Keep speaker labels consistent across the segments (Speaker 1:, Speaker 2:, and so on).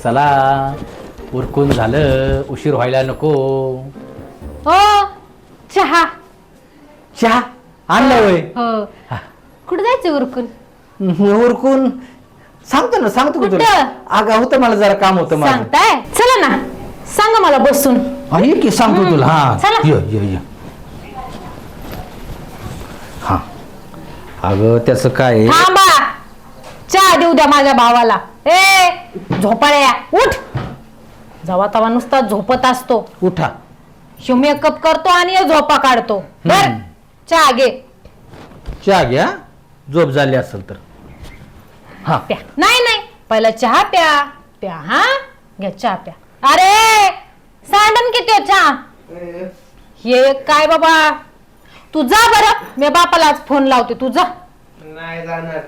Speaker 1: चला उरकून झालं, उशीर व्हायला नको.
Speaker 2: हो चहा.
Speaker 1: चहा आणलं वय?
Speaker 2: हो. कुठं जायचं उरकून?
Speaker 1: उरकून सांगतो ना, सांगतो की तुला.
Speaker 2: कुठं?
Speaker 1: अगं होतं मला जरा काम होतं माझं.
Speaker 2: सांगताय? चला ना, सांगा मला बसून.
Speaker 1: ये की सांगतो तुला. हा
Speaker 2: चला.
Speaker 1: ये. हा अगं त्याचं काय
Speaker 2: थांबा, चहा देऊ द्या माझ्या भावाला. ए झोपाळ्या उठ. जेव्हा तवा नुसता झोपत असतो.
Speaker 1: उठा.
Speaker 2: शिव मेकअप करतो आणि झोपा काढतो. बर चहा घे.
Speaker 1: चहा घ्या, झोप झाली असेल तर. हा
Speaker 2: प्या. नाही पहिला चहा प्या. प्या. हा घ्या चहा प्या. अरे सांडन किती चहा. हे काय बाबा, तू जा बरं, मी बापाला आज फोन लावते. तू जा.
Speaker 3: नाही जाणार.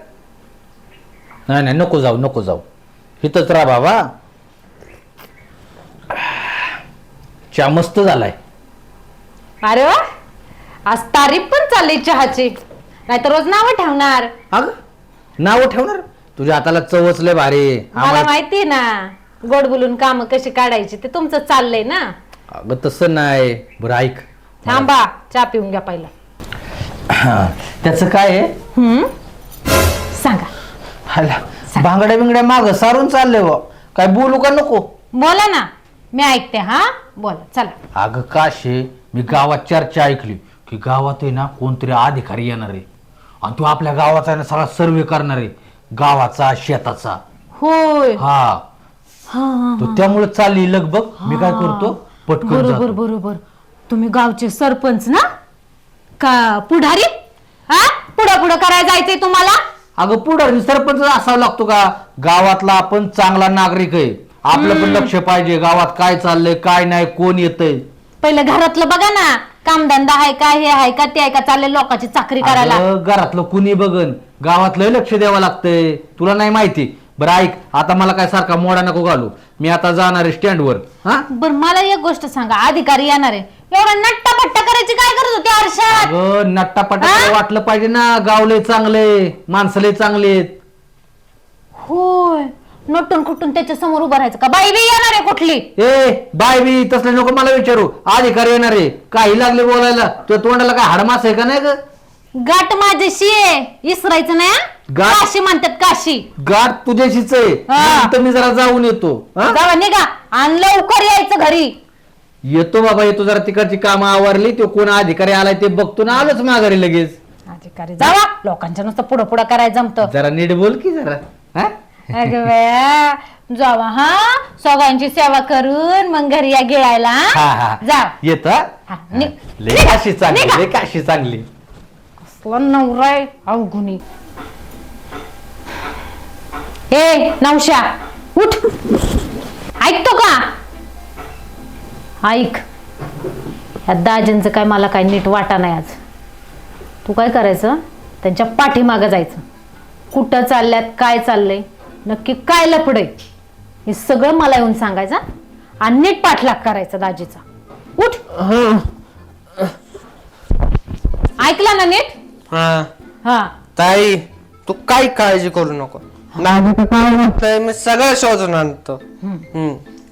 Speaker 1: नाही नको जाऊ इथंच राहा बाबा. चहा मस्त झालाय.
Speaker 2: अरे वा, आज तारीफ पण चालली चहाची. नाही तर रोज नावं ठेवणार.
Speaker 1: अगं नाव ठेवणार? तुझ्या हाताला चवच लय भारी.
Speaker 2: मला माहितीये ना, गोड बोलून काम कशी काढायची ते तुमचं चाललंय ना.
Speaker 1: अगं तसं नाही. बरं ऐक.
Speaker 2: थांबा, चहा पिऊन घ्या पहिला.
Speaker 1: त्याचं काय आहे?
Speaker 2: सांगा.
Speaker 1: बांगड्या बिंगड्या माग सारून चाललंय बा. काय बोलू का नको?
Speaker 2: बोला ना, मी ऐकते. हा बोला. चला.
Speaker 1: अगं काशे, मी गावात चर्चा ऐकली की गावात आहे ना कोणतरी अधिकारी येणार आहे आणि तो आपल्या गावाचा ना सगळा सर्वे करणार आहे, गावाचा शेताचा.
Speaker 2: होय.
Speaker 1: हा तो त्यामुळे चालली लगबग. मी काय करतो पटकन जातो.
Speaker 2: बरोबर. तुम्ही गावचे सरपंच ना का पुढारी? हा पुढं करायला जायचंय तुम्हाला?
Speaker 1: अगं पुढारी सरपंच असावा लागतो का? गावातला आपण चांगला नागरिक आहे, आपलं पण लक्ष पाहिजे. गावात काय चाललंय काय नाही, कोण येतंय.
Speaker 2: पहिलं घरातलं बघा ना, कामधंदा आहे का, हे आहे का, ते आहे का, चालले लोकांची चाकरी करायला.
Speaker 1: घरातलं कुणी बघन, गावातलं लक्ष द्यावं लागतंय. तुला नाही माहिती? बरं ऐक, आता मला काय सारखा मोडा नको घालू. मी आता जाणार आहे स्टँडवर. हा
Speaker 2: बर मला एक गोष्ट सांगा, अधिकारी येणार आहे, एवढा नट्टापट्टा करायची काय करत होते आरशात?
Speaker 1: अगं नट्टापट्टा वाटलं पाहिजे ना. गावले चांगले, माणसले चांगलेत.
Speaker 2: होय. नटून कुठून त्याच्या समोर उभं राहायचं का? बाई बी येणार आहे कुठली?
Speaker 1: ए बाय बी तसले नको मला विचारू. अधिकारी येणार आहे, काही लागले बोलायला. तुझ्या तोंडाला काय हाडमास आहे का नाही ग?
Speaker 2: गाठ माझ्याशी आहे, इसरायचं नाही.
Speaker 1: गाठ?
Speaker 2: काशी म्हणतात, काशी.
Speaker 1: गाठ तुझ्याशीच आहे.
Speaker 2: हा.
Speaker 1: तर मी जरा जाऊन येतो. हा?
Speaker 2: जावा निघा आणि लवकर यायचं घरी.
Speaker 1: येतो बाबा, येतो. जरा तिकडची कामं आवरली, तो कोण अधिकारी आलाय ते बघतो ना, आलोच माघारी लगेच.
Speaker 2: अधिकारी जावा, लोकांच्या नुसतं पुढं करायला जमतं.
Speaker 1: जरा नीट बोल की जरा. हा?
Speaker 2: अगं बया, जावा. हा सगळ्यांची सेवा करून मग घरी या गिळायला.
Speaker 1: हा.
Speaker 2: जा.
Speaker 1: येतो.
Speaker 2: हा, नि-
Speaker 1: लय काशी चांगली,
Speaker 2: निघा.
Speaker 1: लय काशी चांगली.
Speaker 2: कसला नवराय अवघुणी. ए नवशा उठ. ऐकतो का? ऐक, ह्या दाजींचं काय मला काय नीट वाटा नाही आज. तू काय करायचं, त्यांच्या पाठीमागं जायचं. कुठं चालल्यात, काय चाललंय, नक्की काय लफडय, हे सगळं मला येऊन सांगायचं आणि नीट पाठलाग करायचा दाजीचा. उठ. ऐकला ना नीट? हा.
Speaker 3: ताई तू काही काळजी करू नको. नाही मी सगळं शोधून आणतो.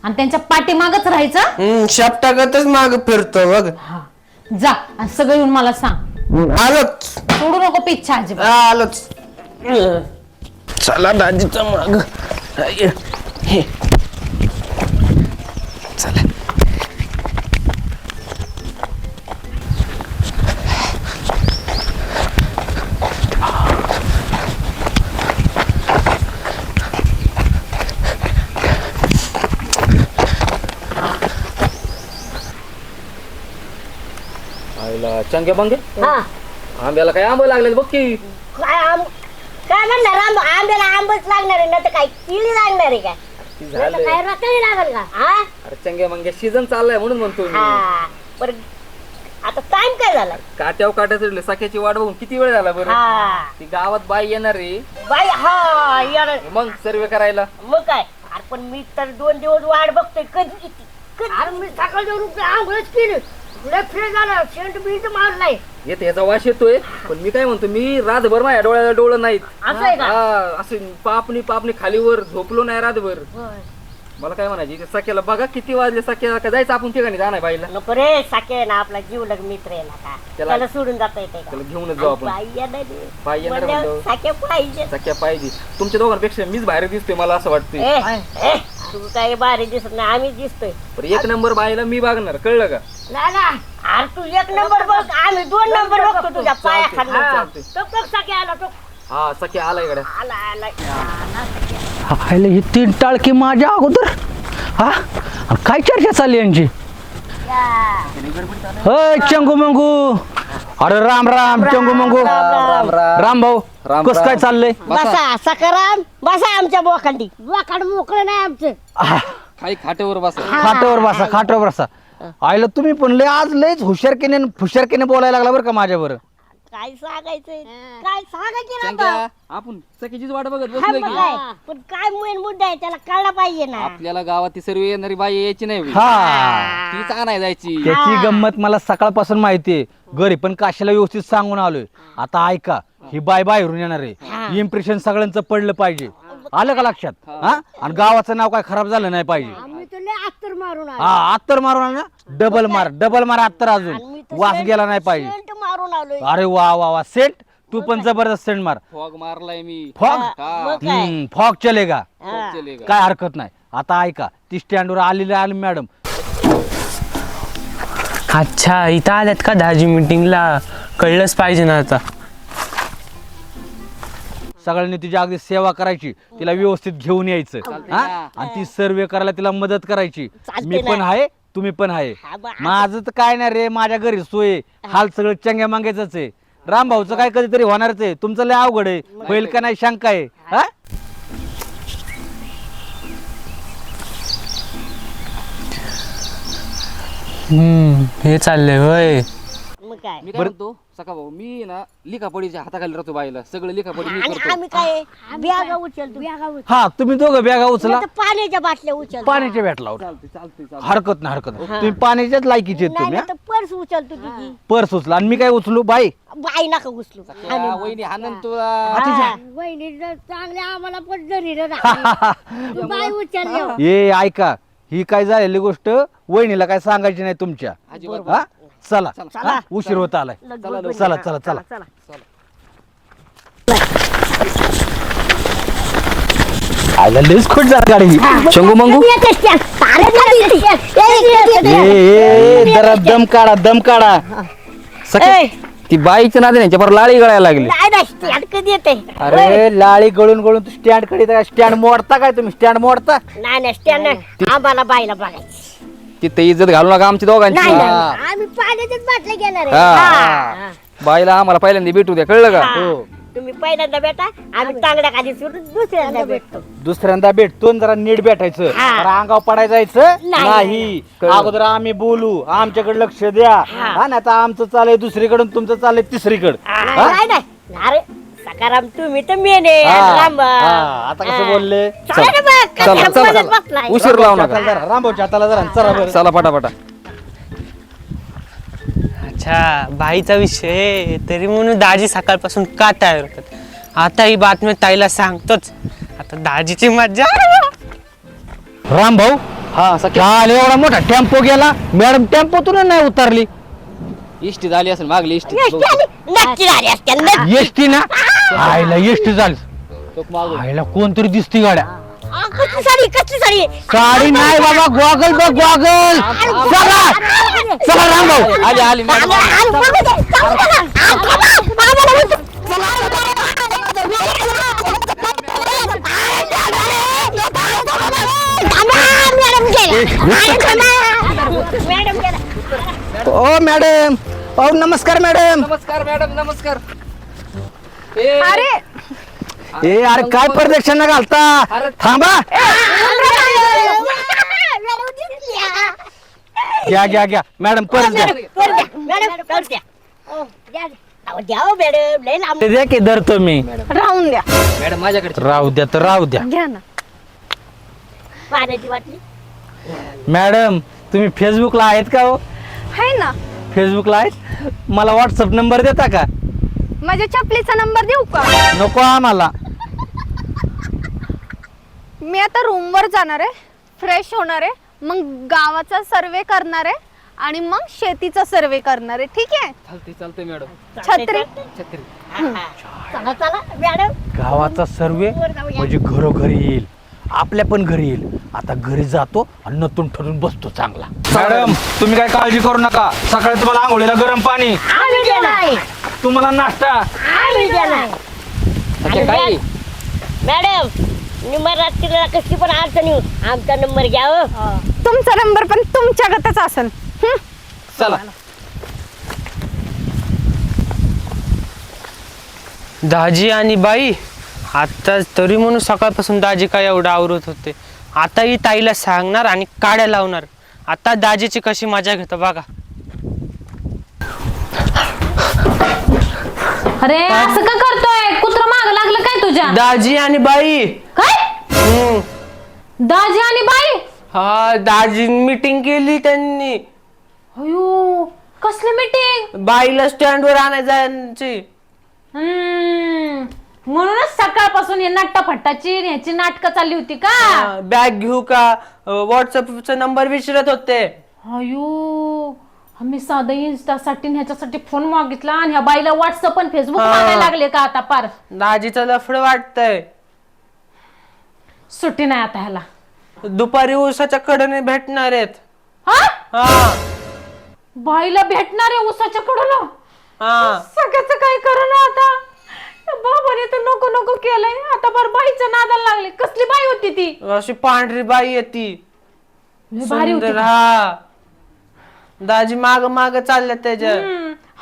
Speaker 2: आणि त्यांच्या पाठीमागच राहायचं.
Speaker 3: शेपटागतच माग फिरतो बघ.
Speaker 2: हा जा आणि सगळं येऊन मला सांग.
Speaker 3: आलोच
Speaker 2: सोडू नको पिच्छा अजिबात.
Speaker 3: आलोच. चला दाजीचा माग. चला.
Speaker 1: चंगे बंगे
Speaker 4: हा
Speaker 1: आंब्याला काय आंब लागले बघ की.
Speaker 4: काय म्हणणार आंब्याला आंबच लागणार आहे ना, तर काय किळी लागणार आहे काय? काय रताळी लागल का? हा
Speaker 1: अरे चंगे मंगे सीझन चाललाय म्हणून म्हणतो मी.
Speaker 4: हा बरं, आता टाइम काय झाला?
Speaker 1: काट्यावर काट्याचं सख्याची वाट बघून किती वेळ झाला बरं.
Speaker 4: हा
Speaker 1: ती गावात बाई येणार रे
Speaker 4: बाई. हा यार
Speaker 1: मग सर्वे करायला.
Speaker 4: मग काय? अरे पण मी तर 2 दिवस वाट बघतोय कधी. अरे मी सकाळ जाऊन आंघोळच केली, तुला फ्रेश झालं शेंट बीट मारलाय
Speaker 5: येते याचा वास येतोय पण मी काय म्हणतो मी रातभर माझ्या डोळ्याला डोळं नाहीत
Speaker 4: असं आहे का?
Speaker 5: असं पापणी खालीवर झोपलो नाही रातभर मला काय म्हणायची त्या सख्याला बघा किती वाजले सख्या का जायचं आपण ठिकाणी जाणार बाईला
Speaker 4: नको रे साके आहे ना आपला जीवलग मित्र आहे ना का त्याला सोडून जाता येते का
Speaker 5: त्याला घेऊनच जाऊ आपण
Speaker 4: बाई येणार रे.
Speaker 5: बाई येणार
Speaker 4: म्हणल्यावर
Speaker 5: म्हणल्यावर.
Speaker 4: साके पाहिजे
Speaker 5: सख्या पाहिजे तुमच्या दोघांपेक्षा मीच बाहेर दिसतोय मला असं वाटतंय
Speaker 4: ए, तू काय बाहेर दिसत नाही आम्ही दिसतोय
Speaker 5: पण एक नंबर बाईला मी बघणार कळलं का
Speaker 4: ना ना अरे तू एक नंबर बघ आम्ही 2 नंबर बघतो तुझ्या पाया
Speaker 5: चालतंय,
Speaker 4: खाली
Speaker 5: चालतंय.
Speaker 4: तो साके आला तो
Speaker 5: हा सख्या आला इकडे
Speaker 4: आला आला
Speaker 1: हायला ही 3 टाळकी माझ्या अगोदर हा आणि काय चर्चा चालली यांची होय चंगू मंगू अरे राम राम चंगू मंगू राम भाऊ
Speaker 5: राम
Speaker 1: कस काय चाललंय
Speaker 4: बसा सकाराम बसा आमच्या बोखांडी बोखांड मोकळं नाही आमचं
Speaker 5: खाली खाटेवर बसा
Speaker 1: खाटावर बसा आयला तुम्ही पण लय आज लयच हुशारकीने बोलायला लागला बरं का माझ्यावर
Speaker 4: काय सांगायचंय काय सांगायचं ना
Speaker 5: संख्या, आपण सखीचीच वाट बघत
Speaker 4: हा,
Speaker 5: बसलोय
Speaker 4: मग
Speaker 5: की
Speaker 4: काय? पण काय मेन मुद्दा आहे त्याला कळला पाहिजे ना
Speaker 5: आपल्याला गावात ती सर्व येणारी बाई यायची नाही होय.
Speaker 1: हा
Speaker 5: तीच आणाय जायची
Speaker 1: त्याची गंमत मला सकाळपासून माहितीये घरी पण काशीला व्यवस्थित सांगून आलोय आता ऐका ही बाय बाहेरून येणार आहे इम्प्रेशन सगळ्यांचं पडलं पाहिजे आलं का लक्षात हा आणि गावाचं नाव काय खराब झालं नाही पाहिजे
Speaker 4: आम्ही तुला अत्तर मारून आलो
Speaker 1: हा अत्तर मारून आलं ना डबल मार अत्तर अजून वास गेला नाही पाहिजे
Speaker 4: सेंट मारून आलोय
Speaker 1: अरे वा वा वा सेंट तू पण जबरदस्त सेंट मार
Speaker 5: फॉग मारलाय मी
Speaker 1: फॉग
Speaker 4: मग काय
Speaker 1: फॉग चलेगा
Speaker 4: हा.
Speaker 5: चलेगा.
Speaker 1: काय हरकत नाही आता ऐका ती स्टँडवर आली मॅडम
Speaker 6: अच्छा इथं आल्यात का दाजी मीटिंगला कळलंच पाहिजे ना आता
Speaker 1: सगळ्यांनी तिची अगदी सेवा करायची तिला व्यवस्थित घेऊन यायचं हा आणि ती सर्वे करायला तिला मदत करायची
Speaker 4: चालते
Speaker 1: मी पण
Speaker 4: ना.
Speaker 1: आहे तुम्ही पण आहे
Speaker 4: हा, बा-
Speaker 1: माझं तर काय नाही रे माझ्या घरी सोय आहे. हाल सगळं चंग्या मागायचंच आहे रामभाऊचं काय कधीतरी होणारच आहे तुमचं लय अवघड आहे होईल का नाही शंका आहे हा
Speaker 6: हे चाललंय होय
Speaker 4: मग काय
Speaker 5: मी काय म्हणतो सका भाऊ मी ना लिखापडीच्या हाताखाली राहतो बाईला सगळं लिखापडी मी
Speaker 4: आणि
Speaker 5: करतो
Speaker 4: आम्ही काय बॅगा उचलतो बॅगा उचलतो
Speaker 1: हा तुम्ही दोघं बॅगा उचला
Speaker 4: पाण्याच्या बाटल्या उचलतो
Speaker 1: पाण्याच्या भेटला
Speaker 5: चालते
Speaker 1: हरकत नाही हरकत नाही. तुम्ही पाण्याच्याच लायकीचे आहेत तुम्ही
Speaker 4: नाही तर पर्स उचलतो तुझी
Speaker 1: पर्स उचला आणि मी काय उचलू बाई
Speaker 4: बाई नका उचलू
Speaker 5: वहिनी हानन तुला
Speaker 4: वहिनी चांगल्या आम्हाला पण जरी तू बाई उचलली
Speaker 1: ये ऐका ही काय झालेली गोष्ट वहिनीला काय सांगायची नाही तुमच्या
Speaker 5: अजिबात
Speaker 1: हा चला हा? उशीर होत आलाय चला चला चला आयला लयच खोट झाली गाडी ही. शंभू मंगू ए जरा दम काढा
Speaker 5: सका ती बाईच्या नादी नाही पर लाळी गळायला लागली
Speaker 4: कधी येते
Speaker 1: अरे लाळी गळून तू स्टँड कडे स्टँड मोडता काय तुम्ही स्टँड मोडता
Speaker 4: नाही स्टँड आम्हाला बाईला बघायची
Speaker 5: तिथे इज्जत घालू नका आमची दोघांची
Speaker 4: नाही
Speaker 5: हा.
Speaker 4: आम्ही पाण्याच्याच बाटल्या घेणार आहे.
Speaker 5: हा.
Speaker 4: हा.
Speaker 5: बाईला आम्हाला पहिल्यांदा भेटू द्या कळलं का
Speaker 4: हा. तुम्ही पहिल्यांदा भेटा आम्ही तांगड्या खाली सोडून दुसऱ्यांदा भेटतो
Speaker 1: दुसऱ्यांदा भेटतो आणि जरा नीट भेटायचं
Speaker 4: हा.
Speaker 1: जरा अंगावर पडायला जायचं
Speaker 4: नाही.
Speaker 1: नाही अगोदर आम्ही बोलू आमच्याकडे लक्ष द्या हा नाही तर आमचं चालय दुसरीकडून तुमचं चालय तिसरीकडे
Speaker 4: नाही नाही अरे सकाराम तुम्ही तर मेने
Speaker 1: आता कसं बोलले
Speaker 5: उशीर लावू नका
Speaker 1: रामभाऊच्या हाताला जरा चला बरं
Speaker 5: चला पटापटा
Speaker 6: अच्छा बाईचा विषय आहे. तरी म्हणून दाजी सकाळपासून का तयार होतात आता ही बातमी ताईला सांगतोच आता दाजीची मज्जा
Speaker 1: रामभाऊ
Speaker 5: हा सख्या
Speaker 1: काल एवढा मोठा टेम्पो गेला मॅडम टेम्पोतून नाही उतरली
Speaker 5: इष्टी झाली असेल मागली इष्टी
Speaker 4: नक्की झाली असते नक्की.
Speaker 1: एसटी ना आईला एसटी झाली आईला कोणतरी दिसती गाड्या
Speaker 4: कसली साडी
Speaker 1: साडी नाही बाबा गॉगल बघ गॉगल चला चला रामभाऊ
Speaker 5: आली आली
Speaker 1: ओ मॅडम ओ नमस्कार मॅडम
Speaker 5: नमस्कार मॅडम नमस्कार
Speaker 1: अरे काय प्रदक्षिणा घालता थांबा घ्या मॅडम परत द्या ते द्या की धरतो मी
Speaker 4: राहून द्या
Speaker 5: मॅडम माझ्याकडे
Speaker 1: राहू द्या तर राहू द्या
Speaker 2: घ्या ना
Speaker 4: पाण्याची बाटली
Speaker 1: मॅडम तुम्ही फेसबुकला आहेत का हो
Speaker 7: आहे ना.
Speaker 1: फेसबुकला आहे? मला व्हॉट्सअप नंबर देता का?
Speaker 7: माझ्या चपलीचा नंबर देऊ का?
Speaker 1: नको आम्हाला.
Speaker 7: मी आता रूमवर जाणार आहे, फ्रेश होणार आहे, मग गावाचा सर्वे करणार आहे आणि मग शेतीचा सर्वे करणार आहे. ठीक आहे?
Speaker 5: चालते मॅडम.
Speaker 7: छत्री
Speaker 4: चला चला मॅडम.
Speaker 1: गावाचा सर्वे म्हणजे घरोघरी येईल, आपल्या पण घरी येईल. आता घरी जातो आणि नतून ठरून बसतो चांगला. मॅडम तुम्ही काय काळजी करू नका, सकाळी तुम्हाला आंघोळीला गरम पाणी,
Speaker 4: आम्ही देणार.
Speaker 1: तुम्हाला नाश्ता.
Speaker 4: आम्ही देणार. आणि
Speaker 5: काय
Speaker 4: मॅडम निम्मा रात्रीला कशी पण अडचण येऊ आमचा नंबर घ्या हो.
Speaker 7: तुमचा नंबर पण तुमच्यागतच असेल.
Speaker 5: चला.
Speaker 6: दाजी आणि बाई आता तरी म्हणून सकाळपासून दाजी काय एवढं आवरत होते. आता ही ताईला सांगणार आणि काड्या लावणार. आता दाजीची कशी मजा घेतो बघा.
Speaker 2: अरे असं का करतोय? कुत्र माग लागलं काय तुझ्या?
Speaker 6: दाजी आणि बाई.
Speaker 2: काय?
Speaker 6: हम्म.
Speaker 2: दाजी आणि बाई?
Speaker 6: हा दाजी मीटिंग केली त्यांनी.
Speaker 2: अयो कसली मीटिंग?
Speaker 6: बाईला स्टँडवर आणायची.
Speaker 2: म्हणूनच सकाळपासून हे नाट्यफट्टाची ह्याची नाटकं चालली होती का?
Speaker 6: बॅग घेऊ का, व्हॉट्सअपचा नंबर विचारत होते.
Speaker 2: अयो आम्ही साधं इन्स्टासाठी ह्याच्यासाठी फोन मागितला आणि ह्या बाईला व्हॉट्सअप आणि फेसबुक मागायला लागले का आता पार?
Speaker 6: दाजीचं लफड वाटतंय.
Speaker 2: सुट्टी नाही आता ह्याला.
Speaker 6: दुपारी उसाच्या कडेने भेटणार आहेत.
Speaker 2: हा?
Speaker 6: हा
Speaker 2: बाईला भेटणार आहे उसाच्या कडून?
Speaker 6: हा
Speaker 2: सगळ्याच काय करू ना आता? बाबाने तर नको नको केलंय. आता बरं बाईच्या नादाला लागले. कसली बाई होती ती?
Speaker 6: अशी पांढरी बाई येती.
Speaker 2: लय भारी होती.
Speaker 6: सुंदर. हा दाजी माग माग चालल्या त्याच्या.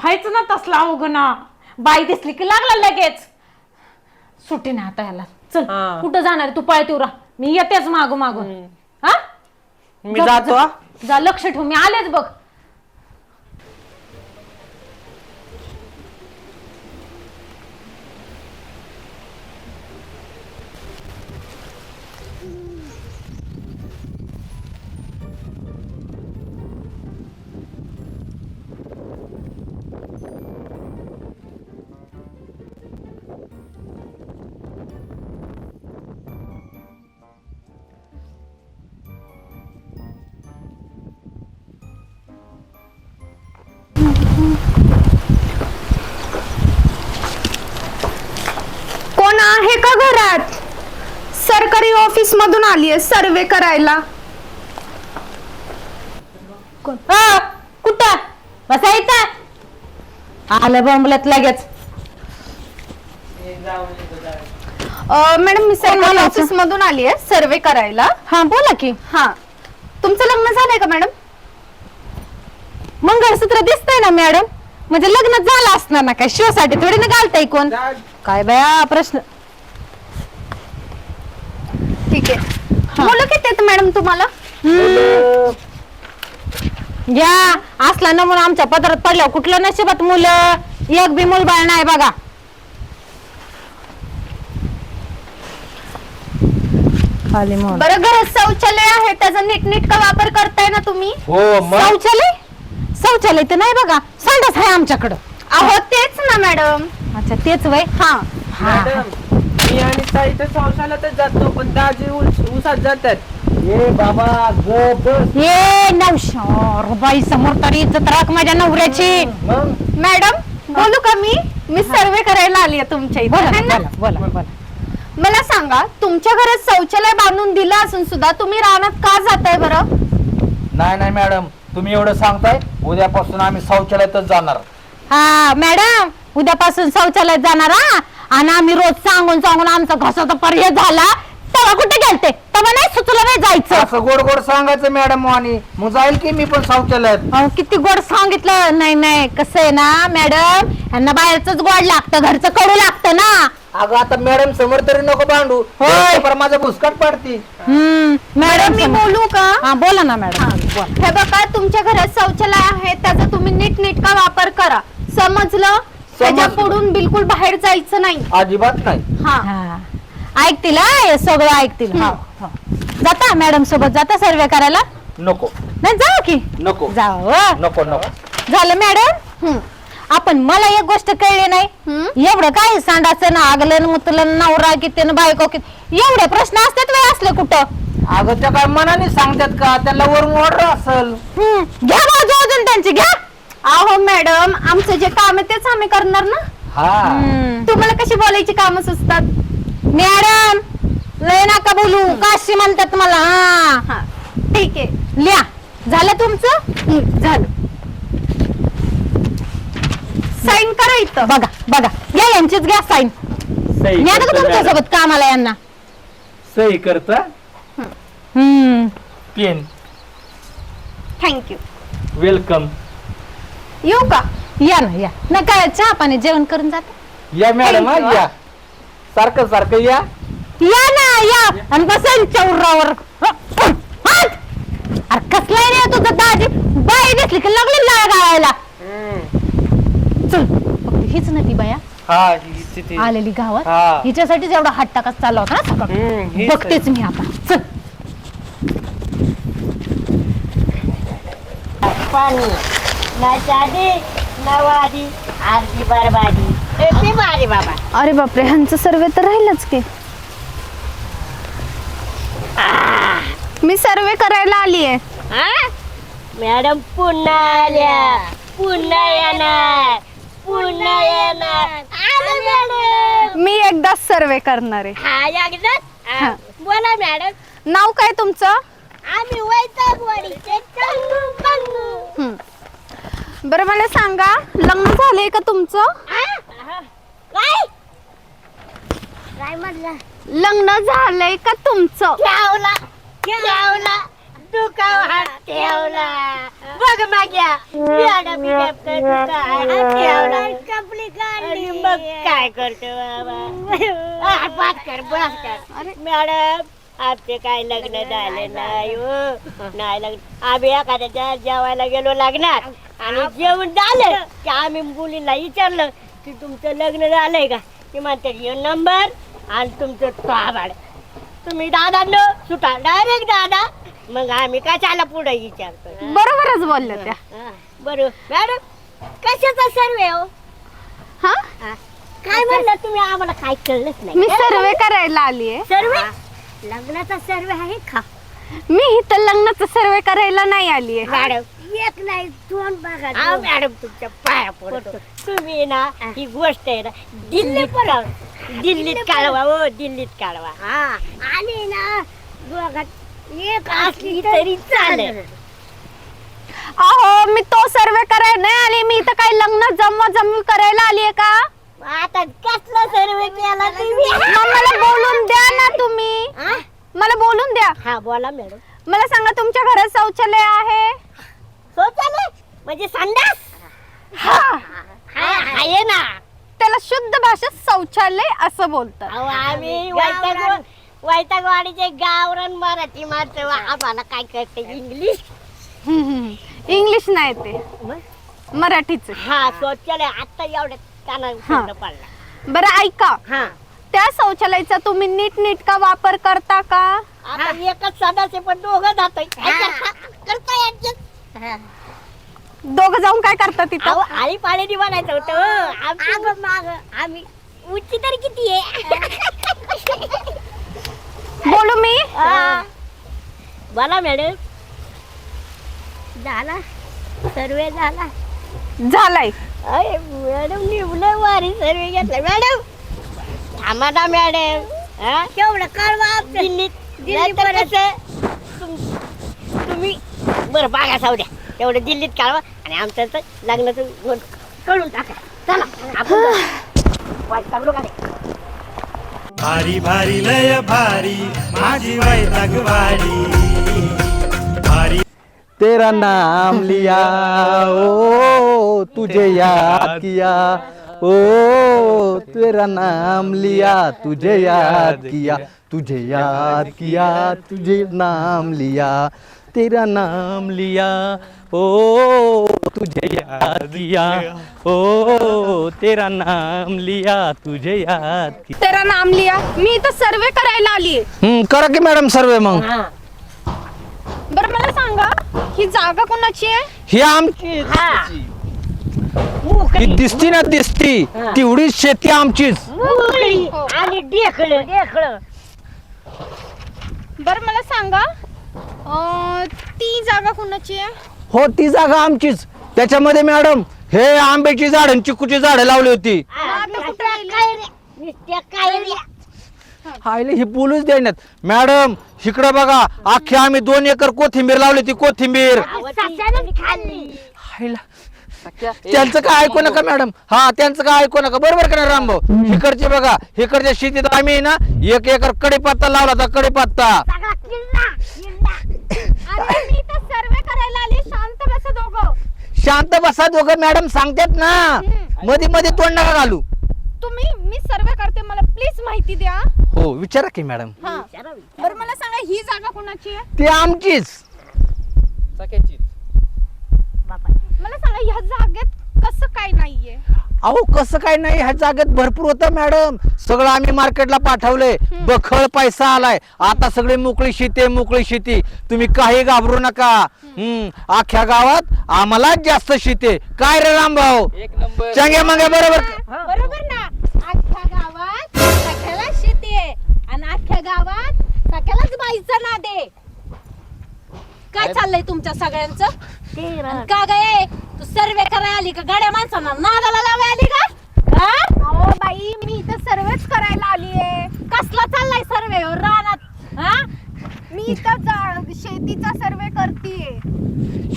Speaker 2: हायच ना तसला अवघणा. बाई दिसली की लागला लगेच. सुट्टी नाही आता ह्याला. चल
Speaker 6: हा.
Speaker 2: कुठं जाणार तू? पाय तिवरा, मी येतेच मागून मागून. हा
Speaker 6: मी जातो हा.
Speaker 2: जा लक्ष ठेव, मी आलेच बघ.
Speaker 7: कोण आहे का घरात? सरकारी ऑफिस मधून आलीये सर्वे करायला.
Speaker 2: कुठं बसायचं? आलं बॉम्बलत लगेच.
Speaker 7: मॅडम मी सरकारी ऑफिस मधून आलीये सर्वे करायला.
Speaker 2: हा बोला की.
Speaker 7: हा तुमचं लग्न झालंय का मॅडम?
Speaker 2: मंगळसूत्र दिसतंय ना मॅडम, म्हणजे लग्न झालं असणार ना. काय शिवसाठी थोडी ना घालताय कोण? काय बया प्रश्न.
Speaker 7: ठीक आहे. मुलं किती आहेत मॅडम तुम्हाला?
Speaker 2: घ्या असला नमुना आमच्या पदरात पडल्यावर कुठलं नशिबात मुलं. एक बी मुलबाळ नाही बघा. खाली म्हणून
Speaker 7: बरं घरात शौचालय आहे त्याचा नीटनेटका वापर करताय ना तुम्ही?
Speaker 1: हो मग.
Speaker 2: शौचालय? शौचालय तर नाही बघा, संडास आहे आमच्याकडं.
Speaker 7: अहो तेच ना मॅडम.
Speaker 2: अच्छा तेच वय.
Speaker 7: हा
Speaker 6: मॅडम मी आणि ताई तर शौचालयातच जातो, पण दाजी उसात जातात.
Speaker 1: ए बाबा गप बस.
Speaker 2: ये नवशार बाई समोर तरी इज्जत राख माझ्या नवऱ्याची.
Speaker 7: मॅडम बोलू का मी सर्वे करायला आली आहे तुमच्या इथे
Speaker 2: बोला
Speaker 7: है ना?
Speaker 2: बोला बोला बोला.
Speaker 7: मला सांगा तुमच्या घरात शौचालय बांधून दिलं असून सुद्धा तुम्ही रानात का जाताय बरं?
Speaker 1: नाही नाही मॅडम, तुम्ही एवढं सांगताय, उद्यापासून आम्ही शौचालयातच जाणार.
Speaker 2: हा मॅडम उद्यापासून शौचालयात जाणार हा. आणि आम्ही रोज सांगून सांगून आमचा घसाचा पर्याय झाला. तेव्हा कुठे गेलते? तेव्हा नाही सुचलं नाही जायचं.
Speaker 1: असं गोड गोड सांगायचं मॅडम, आणि मग जाईल की मी पण शौचालयात.
Speaker 2: अहो, किती गोड सांगितलं. नाही नाही कसं आहे ना मॅडम, यांना बाहेरच गोड लागतं, घरचं कडू लागतं ना.
Speaker 1: अगं आता मॅडम समोर तरी नको भांडू.
Speaker 2: होय.
Speaker 1: पर माझं भुसकाट पडती.
Speaker 7: मॅडम मी बोलू का?
Speaker 2: हा बोला ना मॅडम बोला.
Speaker 7: हे बघा तुमच्या घरात शौचालय आहे त्याचा तुम्ही नीटनेटका वापर करा. समजलं? त्याच्या पुढून बिलकुल बाहेर जायचं नाही.
Speaker 1: अजिबात नाही.
Speaker 7: हा
Speaker 2: हा ऐकतील हा, हे सगळं ऐकतील. हा हा. जाता मॅडम सोबत जाता सर्वे करायला?
Speaker 1: नको.
Speaker 2: नाही जाऊ की
Speaker 1: नको
Speaker 2: जाऊ
Speaker 1: नको नको
Speaker 2: झालं मॅडम आपण मला एक गोष्ट कळली नाही एवढं काय सांडाचं ना आगलं मुतलं नवरा किती न बायको किती एवढे प्रश्न असतात वेळ असले कुठं
Speaker 1: अगं त्या काय मनाने सांगतात का त्यांना वरून ऑर्डर असल
Speaker 2: घ्या बाजू अजून त्यांची घ्या.
Speaker 7: अहो मॅडम आमचं जे काम आहे तेच आम्ही करणार ना.
Speaker 1: हा
Speaker 7: तुम्हाला कशी बोलायची कामं सुचतात?
Speaker 2: मॅडम लय नका बोलू काशी म्हणतात मला.
Speaker 7: हा ठीक आहे.
Speaker 2: लिहा झालं तुमचं
Speaker 7: झालं. साइन करा इथं.
Speaker 2: बघा बघा या यांचीच घ्या साईन
Speaker 1: सही
Speaker 2: मी आता का तुमच्यासोबत कामाला यांना
Speaker 1: सही करता पेन
Speaker 7: थँक्यू.
Speaker 1: वेलकम
Speaker 7: येऊ का?
Speaker 2: या ना या नका चहा पाणी जेवण करून जाते
Speaker 1: या मॅडम
Speaker 7: Thank you.
Speaker 1: या सारखं सारखं या
Speaker 2: या ना या आणि बसेल चौरावर अरे कसलाय रे तुझं दाजी बाई दिसली की लागली लाळ गावायला. चल फक्त हीच ना ती बाया
Speaker 6: हा हीच ती.
Speaker 2: आलेली गावात
Speaker 6: हा.
Speaker 2: हिच्यासाठीच एवढा हट्टाकाच चालला होता ना सकाळ
Speaker 6: हीच
Speaker 2: बघतेच मी आता चल
Speaker 4: पाणी ना शादी ना वादी आरती बरबादी ती मारी बाबा.
Speaker 7: अरे बापरे ह्यांचं सर्वे तर राहिलच की. मी सर्वे करायला आली आहे.
Speaker 4: हा? मॅडम पुन्हा आल्या पुन्हा येणार पुन्हा येणार आलं मॅडम.
Speaker 7: मी एकदाच सर्वे करणार आहे.
Speaker 4: हा एकदाच
Speaker 7: हा.
Speaker 4: बोला मॅडम.
Speaker 7: नाव काय तुमचं?
Speaker 4: आम्ही वैतागवाडीचे चंगू पंगू.
Speaker 7: बरं मला सांगा लग्न झालंय का तुमचं?
Speaker 4: काय काय म्हटलं?
Speaker 7: लग्न झालंय का तुमचं?
Speaker 4: ठेवला ठेवला दुखावा ठेवला बघ माग्या ठेवला कपली काढली मग काय करतो बाबा. बस कर बस कर मॅडम आमचे काय लग्न झाले नाही हो नाही लग्न. आम्ही एखाद्याच्या जेवायला गेलो लग्नात आणि जेवण झालं की आम्ही मुलीला विचारलं की तुमचं लग्न झालंय का की म्हणतात हे नंबर आणि तुमचं थोबाड. तुम्ही दादा न सुटा डायरेक्ट दादा मग आम्ही कशाला पुढे विचारतो.
Speaker 7: बरोबरच बोलल्या त्या.
Speaker 4: बरोबर मॅडम कशाचा सर्वे हो?
Speaker 7: हा
Speaker 4: काय म्हणलं तुम्ही आम्हाला काय कळलंच नाही.
Speaker 7: मी सर्वे करायला आली आहे.
Speaker 4: सर्वे लग्नाचा सर्वे आहे का?
Speaker 7: मी इथं लग्नाचा सर्वे करायला नाही आली आहे.
Speaker 4: मॅडम एक नाही दोन बघा मॅडम तुमच्या पाया पडतो. तुम्ही ना ही गोष्ट आहे ना दिल्लीत काढवा हो दिल्लीत काढवा. हा आणि ना दोघात एक असली तरी चालेल.
Speaker 7: अहो मी तो सर्वे करायला नाही आली. मी इथं काही लग्न जमवा जमवी करायला आली आहे का?
Speaker 4: आता कसला सर्वे केला तुम्ही?
Speaker 7: मग मला बोलून द्या ना तुम्ही. मला बोलून द्या.
Speaker 4: हा बोला मॅडम.
Speaker 7: मला सांगा तुमच्या घरात शौचालय आहे?
Speaker 4: शौचालय म्हणजे संडास?
Speaker 7: हा
Speaker 4: आहे ना.
Speaker 7: त्याला शुद्ध भाषेत शौचालय असं बोलतात.
Speaker 4: अहो आम्ही वैतागवाडीचे गावरान मराठी माणसं आम्हाला काय कळते इंग्लिश.
Speaker 7: इंग्लिश नाही ते मराठीच.
Speaker 4: हा शौचालय आता एवढ्या त्यांना पडला.
Speaker 7: बरं ऐका
Speaker 4: हा
Speaker 7: त्या शौचालयाचा तुम्ही नीटनेटका वापर करता का?
Speaker 4: आता एकच सदाचे पण दोघं जातोय करता यांच्यात.
Speaker 7: दोघं जाऊन काय करता तिथं?
Speaker 4: आळी पाळीनी बनायचं होतं माग आम्ही उंची तरी किती आहे?
Speaker 7: बोलू मी?
Speaker 4: बोला मॅडम. झाला सर्वे झाला.
Speaker 7: झालाय.
Speaker 4: अरे मॅडम निवलं वारी सर्वे घेतला मॅडम. थांबा ना मॅडम. केवढं कळवा दिल्लीत तुम्ही बरं बागा जाऊ द्या तेवढं दिल्लीत काढवा आणि आमचं तर लग्नाचं कळून टाका. चला आपण वाट चांगलो का
Speaker 8: भारी भारी लय भारी माझी वैतागवाडी भारी.
Speaker 1: तेरा नाम लिया ओ तुझे याद किया ओ तेरा नाम लिया तुझे याद किया तुझे याद किया तुझे नाम लिया तेरा नाम लिया ओ तुझे याद किया ओ तेरा नाम लिया तुझे याद किया.
Speaker 7: तेरा नाम लिया. मी इथं सर्वे करायला आली आहे.
Speaker 1: करा की मॅडम सर्वे मग.
Speaker 7: बरं मला सांगा सांगा, ही जागा कोणाची आहे?
Speaker 1: ही आमची ही दिसती ना दिसती तेवढी शेती आमचीच.
Speaker 4: मोकळी आणि ढेकळं ढेकळं.
Speaker 7: बरं मला सांगा, ती जागा कोणाची आहे?
Speaker 1: हो ती जागा आमचीच. त्याच्यामध्ये मॅडम हे आंब्याची झाड आणि चिकूची झाडं लावली होती.
Speaker 4: नुसत्या कायऱ्या.
Speaker 1: हायले ही बोलूच देण्यात. मॅडम इकडे बघा, अख्खी आम्ही 2 एकर कोथिंबीर लावली ती कोथिंबीर.
Speaker 4: सशानं खाल्ली.
Speaker 1: हायला त्यांचं काय ऐकू नका मॅडम. हा त्यांचं काय ऐकू नका. बरोबर का नाही रामभाऊ? इकडचे बघा, इकडच्या शेतीत आम्ही ना 1 एकर कडीपत्ता लावला होता. कडीपत्ता
Speaker 4: सगळा किल्ला किल्ला.
Speaker 7: अरे मी तर सर्वे करायला आली. शांत बसा दोघं.
Speaker 1: शांत बसा दोघं. मॅडम सांगतात ना, मध्ये मध्ये तोंड नका घालू.
Speaker 7: मी सर्वे करते, मला प्लीज माहिती द्या.
Speaker 1: हो विचारा की मॅडम.
Speaker 7: हा बरं मला सांगा, ही जागा कोणाची आहे?
Speaker 1: ती आमचीच.
Speaker 5: सख्याची.
Speaker 7: मला सांगा, ह्या जागेत कसं काय नाहीये?
Speaker 1: अहो कसं काय नाही, ह्या जागेत भरपूर होतं मॅडम. सगळं आम्ही मार्केटला पाठवलंय. बखळ पैसा आलाय. आता सगळी मोकळी शेती आहे, मोकळी शेती. तुम्ही काही घाबरू नका. अख्ख्या गावात आम्हालाच जास्त शेती आहे. काय रे रामभाऊ?
Speaker 5: एक नंबर.
Speaker 1: चांगल्या मागे बरोबर.
Speaker 7: बरोबर ना? अख्ख्या गावात सख्याला शेती आहे आणि अख्ख्या गावात सख्यालाच बाईचं नाद आहे. काय चाललंय तुमच्या सगळ्यांचं? का गे तू सर्वे करायला आली का गाड्या माणसांना नादाला लावायला आली का? अहो बाई, मी इथं सर्वेच करायला आली आहे. कसला चाललाय सर्वे रानात? हा मी इथं शेतीचा सर्वे करतीये.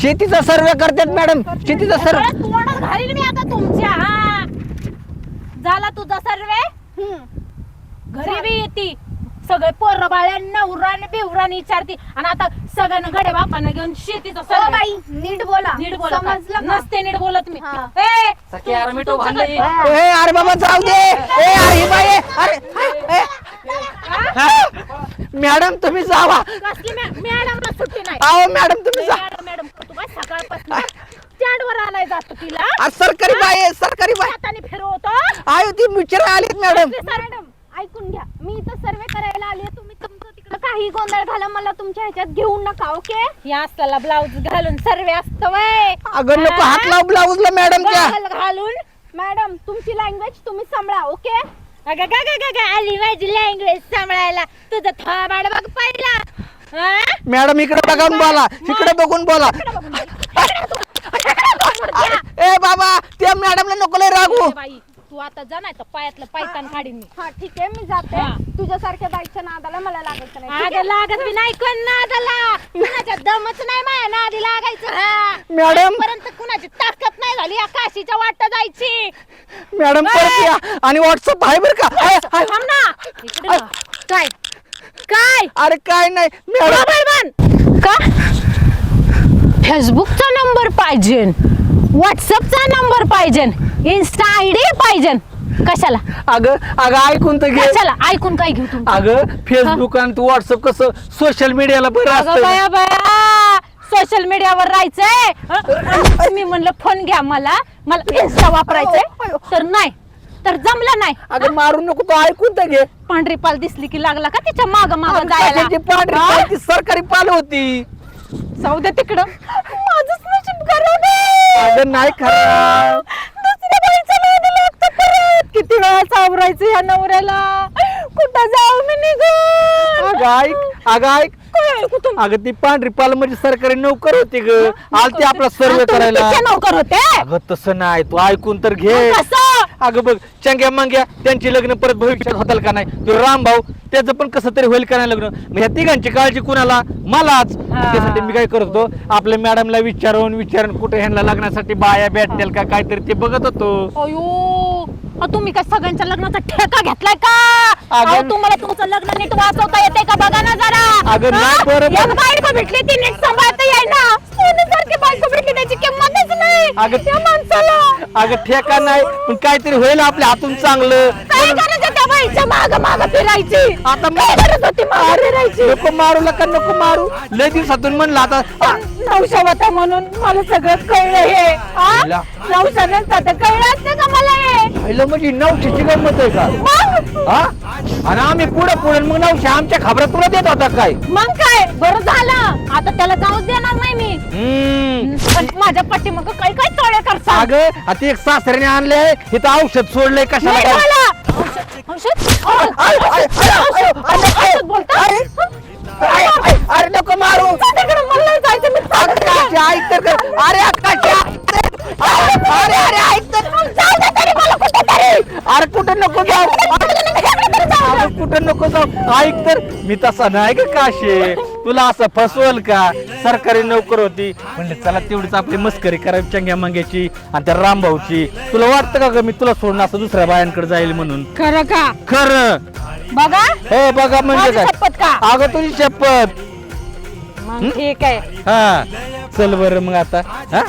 Speaker 1: शेतीचा सर्वे करतात मॅडम. शेतीचा सर्वे
Speaker 2: तोंडात घालील मी आता तुमच्या. हा झाला तुझा सर्वे. घरी बी येते सगळे पोरं बाळ्या नवराने बिवराने विचारते आणि आता सगळ्यांना गडे बापांना घेऊन शेतीचा सर्वे.
Speaker 7: बाई नीट बोला.
Speaker 2: नीट बोलत
Speaker 7: समजलं का?
Speaker 2: नसते नीट बोलत मी.
Speaker 7: हा.
Speaker 2: ए,
Speaker 5: सख्या यार मिठो भांडलंय.
Speaker 1: ए, अरे बाबा जाऊ दे. ए अरे ही बाई, अरे ए. मॅडम तुम्ही जावा.
Speaker 2: कसली मॅडमला सुट्टी नाही.
Speaker 1: अहो मॅडम तुम्ही जा.
Speaker 2: मॅडम तू काय सकाळपासून स्टँडवर आणाय जातो तिला
Speaker 1: सरकारी बाई आहे, सरकारी बाई.
Speaker 2: हाताने फिरवतो.
Speaker 1: आयो ती विचार आलीत मॅडम.
Speaker 7: मॅडम ऐकून घ्या, मी इथं सर्वे करायला आली आहे. तुम्ही तुमचं तिकडे काही गोंधळ घाला, मला तुमच्या ह्याच्यात घेऊ नका. ओके?
Speaker 2: हे असताला ब्लाऊज घालून सर्वे असतं वय.
Speaker 1: अगं नको हात लाव ब्लाऊजला मॅडमच्या.
Speaker 2: घालून
Speaker 7: मॅडम तुमची लँग्वेज तुम्ही सांभाळा. ओके?
Speaker 2: अगं गा गा गा गा आली माझी लँग्वेज सांभाळायला. तुझं थोबाड बघ पहिला. हा?
Speaker 1: मॅडम इकडे बघून बोला, इकडे बघून बोला. ए बाबा त्या मॅडमला नको लय रागू.
Speaker 2: ए बाई तू आता जा नाही तर पायातलं पायतान काढीन मी.
Speaker 7: हा ठीक आहे, मी जाते.
Speaker 2: हा.
Speaker 7: तुझ्यासारख्या बाईच्या नादाला मला लागायचं नाही. ठीक
Speaker 2: अगं लागत बी नाही कोण नादाला. कुणाच्या दमच नाही माझ्या नादी लागायचं. हा.
Speaker 1: मॅडम.
Speaker 2: पर्यंत कुणाची ताकद नाही झाली या काशीच्या वाटा जायची.
Speaker 1: मॅडम परत या. आणि व्हॉट्सअप आहे बरं का?
Speaker 2: थांब ना. इकडे बघ. काय काय
Speaker 1: अरे काय नाही मॅडम.
Speaker 2: मोबाईल बंद का? फेसबुकचा नंबर पाहिजे, व्हॉट्सअपचा नंबर पाहिजे, इन्स्टा आयडी पाहिजे. कशाला?
Speaker 1: अगं अगं ऐकून तर घे.
Speaker 2: कशाला ऐकून काय घेऊ तुम्ही?
Speaker 1: अगं फेसबुक आणि तू व्हॉट्सअप कसं सोशल मीडियाला बरं
Speaker 2: अगं
Speaker 1: असतं.
Speaker 2: बाया बाया सोशल मीडियावर राहायचंय. मी म्हणलं फोन घ्या, मला इन्स्टा वापरायचंय. तर नाही तर जमलं नाही.
Speaker 1: अगं मारू नको, तू ऐकून तर घे.
Speaker 2: पांढरी पाल दिसली की लागला का तिच्या माग माग
Speaker 1: अगं,
Speaker 2: जायला?
Speaker 1: कशाची पांढरी पाल? ती सरकारी पाल होती.
Speaker 2: जाऊ दे तिकडं. माझंच नशीब खराब आहे.
Speaker 1: अगं नाही खरं.
Speaker 2: दुसऱ्या बाईच्या नादी लागतं परत. किती वेळा सावरायचं या नवऱ्याला. कुठं जाऊ मी निघून?
Speaker 1: अगं ऐक, अगं ऐक. अगं ती पांढरी पाल म्हणजे सरकारी नोकर होती ग. आलती आपला सर्वे करायला.
Speaker 2: नोकर होते.
Speaker 1: अगं तसं नाही, तू ऐकून तर घे.
Speaker 2: कसं?
Speaker 1: अगं बघ चंग्या मंग्या त्यांची लग्न परत भविष्यात होतील का नाही. तो राम भाऊ त्याचं पण कसं तरी होईल का नाही लग्न. मग ह्या तिघांची काळजी कुणाला? मलाच. त्यासाठी मी काय करत होतो, आपल्या मॅडमला विचारून कुठे ह्यांना लग्नासाठी बाया भेटतील का काहीतरी ते बघत होतो.
Speaker 2: अयो तुम्ही काय सगळ्यांच्या लग्नाचा ठेका घेतलाय का?
Speaker 1: अगं-
Speaker 2: तुम्हाला तुमचं लग्न नीट वाचवता येते का बघा ना जरा.
Speaker 1: अगं नाही,
Speaker 2: हा?
Speaker 1: बरोबर.
Speaker 2: एक बायको भेटली ती नीट सांभाळता येईना. सोन्यासारखी बायको भेटली त्याची किंमतच नाही
Speaker 1: अगं-
Speaker 2: त्या माणसाला.
Speaker 1: अगं ठेका नाही पण काहीतरी होईल आपल्या हातून चांगलं.
Speaker 2: काय करायचं त्या बाईच्या माग माग फिरायची?
Speaker 1: आता
Speaker 2: काय करत होती माग फिरायची?
Speaker 1: नको मारू का नको मारू, लय दिवसातून म्हणलं आता
Speaker 7: नवसा होता म्हणून मला सगळं कळलं हे
Speaker 1: हिला.
Speaker 7: नवसा नसता तर कळलंच नाही का मला हे
Speaker 1: पहिलं म्हणजे नवशीची गंमत आहे का
Speaker 7: मग
Speaker 1: हा? आणि आम्ही पुढे मग नवशी आमच्या खबरा तुला देत होता काय?
Speaker 7: मग काय बरं झालं आता त्याला जाऊच देणार नाही मी पण माझ्या पाठीमाग काय काय तोळे करता
Speaker 1: अगं आता एक सासऱ्याने आणलंय इथं औषध सोडलंय कशाला
Speaker 7: नाही
Speaker 1: काय?
Speaker 7: मला. औषध बोलता
Speaker 1: अरे नको मारू,
Speaker 7: तिकडे मला नाही जायचं मी
Speaker 1: आकाशी, ऐक तर कर. अरे आकाशी, अरे अरे ऐक तर.
Speaker 7: जाऊ दे तरी मला कुठेतरी
Speaker 1: अरे कुठं नको जाऊ, अरे कुठं नको जाऊ, ऐक तर. मी तसा नाही का काशे, तुला असं फसवल का? सरकारी नोकर होती म्हणले चला तेवढीच आपली मस्करी करायची चंग्या मांग्याची आणि त्या रामभाऊची. तुला वाटतं का ग मी तुला सोडून असं दुसऱ्या बायांकडे जाईल म्हणून?
Speaker 7: खरं का
Speaker 1: खरं
Speaker 7: बघा
Speaker 1: हो बघा म्हणजे
Speaker 7: माझी
Speaker 1: काय
Speaker 7: शपथ का
Speaker 1: अगं तुझी शपथ.
Speaker 7: मग ठीक आहे
Speaker 1: हा चल बरं मग आता हा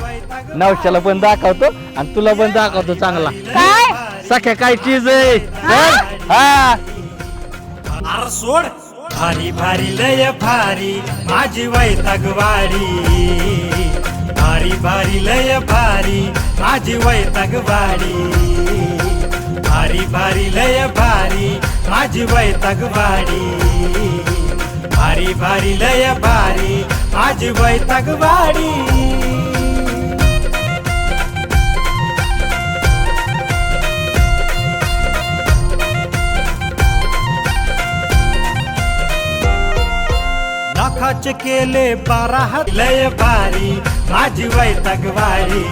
Speaker 1: नवशाला पण दाखवतो आणि तुला पण दाखवतो चांगला.
Speaker 7: काय
Speaker 1: सख्या काय चीज आहे चल. हा
Speaker 8: अरे सोड. भारी भारी लय भारी माझी वैतागवाडी, भारी भारी लय भारी माझी वैतागवाडी, भारी भारी लय भारी माझी वैतागवाडी, भारी भारी लय भारी माझी वैतागवाडी. लाखाचे केले 12 हात लय भारी माझी वैतागवाडी.